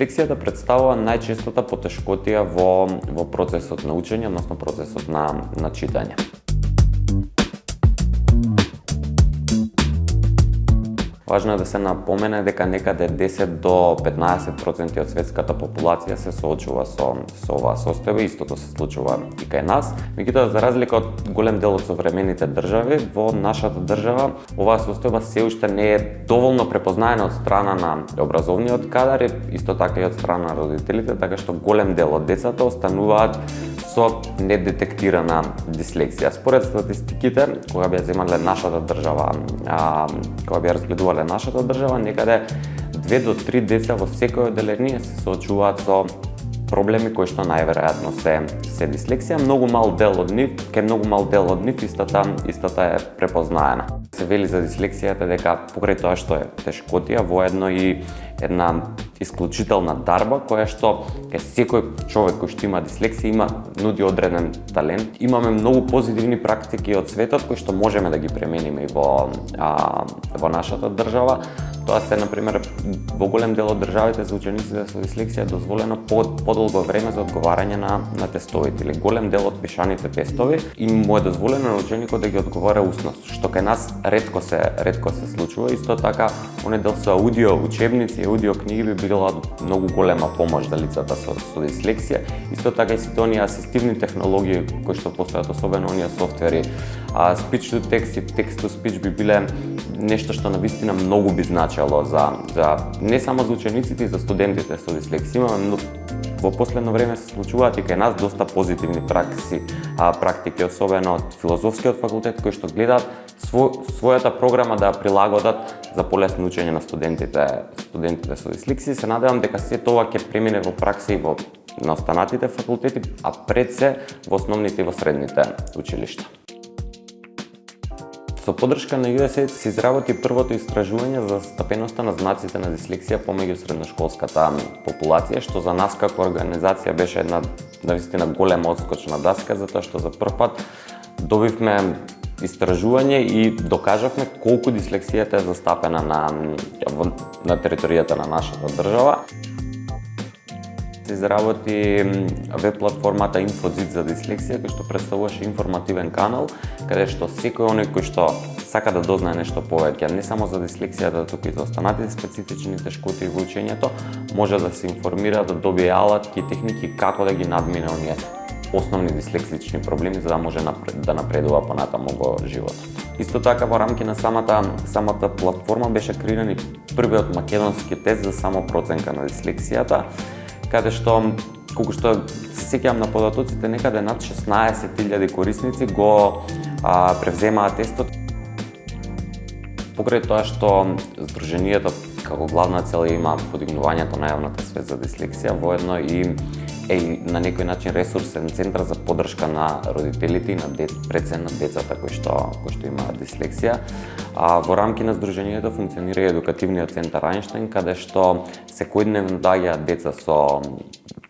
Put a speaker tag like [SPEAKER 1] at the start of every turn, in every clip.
[SPEAKER 1] Дислексијата представува најчестата потешкотија во процесот на учење, односно процесот на читање. Важно е да се напомене дека некаде 10 до 15% од светската популација се соочува со оваа состојба, истото се случува и кај нас. Меѓутоа, за разлика од голем дел од современите држави, во нашата држава оваа состојба се уште не е доволно препознаена од страна на образовниот кадар и исто така и од страна на родителите, така што голем дел од децата остануваат со недетектирана дислексија. Според статистиките, кога би земале нашата држава, кога би разгледувале нашата држава, некаде 2 до 3 деца во секој одделение се соочуваат со проблеми кои што најверојатно се дислексија. Многу мал дел од нив истата е препознаена. Се вели за дислексијата дека покрај тоа што е тешкотија, воедно и една исклучителна дарба која што секој човек кој што има дислексија нуди одреден талент. Имаме многу позитивни практики од светот кои што можеме да ги премениме и во нашата држава. Тоа се, например, во голем дел од државите за учениците со дислексија дозволено подолго време за одговарање на тестовите или голем дел од пишаните тестови им му е дозволено на ученикот да ги одговара усно, што кај нас ретко се случува. Исто така, оној дел со аудио учебници, аудио книги би била многу голема помош за лицата со дислексија. Исто така и сите оние асистивни технологии кои што постојат, особено оние софтвери, speech to text и text to speech би биле нешто што навистина многу би значело за не само за учениците и за студентите со дислексија. Во последно време се случуваат и кај нас доста позитивни практики, особено од филозофскиот факултет, кои што гледаат својата програма да ја прилагодат за полесно учење на студентите со дислексија. Се надевам дека се тоа ќе премине во пракса и на останатите факултети, а пред се во основните и во средните училишта. Со поддршка на USAID се изработи првото истражување за стапеноста на знаците на дислексија помеѓу средношколската популација, што за нас како организација беше една навистина голема одскочна даска, затоа што за прв пат добивме истражување и докажавме колку дислексијата е застапена на територијата на нашата држава. Се изработи веб платформата Инфоцид за дислексија, кој што представуваше информативен канал, каде што секој оној кој што сака да дознае нешто повеќе, не само за дислексијата, туку и за останатите специфични тешкоти во учењето, може да се информира, да добие алатки и техники како да ги надмине оние основни дислексични проблеми, за да може да напредува понатаму во животот. Исто така, во рамки на самата платформа беше креиран и првиот македонски тест за самопроценка на дислексијата, каде што, колку што се сеќавам на податоците, некаде над 16.000 корисници го превземаа тестот. Покрај тоа што Сдруженијето како главна цел има подигнувањето на јавната свест за дислексија, воедно и на некој начин ресурсен центар за поддршка на родителите и пред се на децата кои што имаат дислексија. Во рамки на Сдруженијето функционира и едукативниот центар Ајнштајн, каде што секојдневно доаѓаат деца со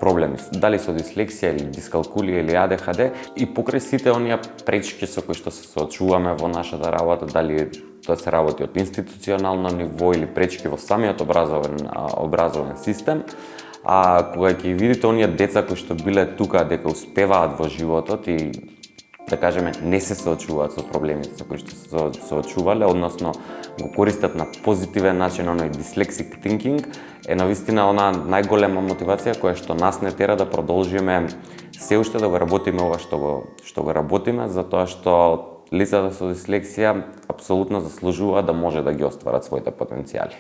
[SPEAKER 1] проблеми, дали со дислексија или дискалкулија или ADHD, и покрај сите оние пречки со кои што се соочуваме во нашата работа, дали тоа се работи од институционално ниво или пречки во самиот образовен систем, кога ќе видите оние деца кои што биле тука дека успеваат во животот и да кажеме не се соочуваат со проблемите со кои што се соочувале, односно го користат на позитивен начин оној dyslexic thinking, е навистина она најголема мотивација која што нас не тера да продолжиме се уште да го работиме ова што го работиме, затоа што лицата со дислексија апсолутно заслужуваат да може да ги остварат своите потенцијали.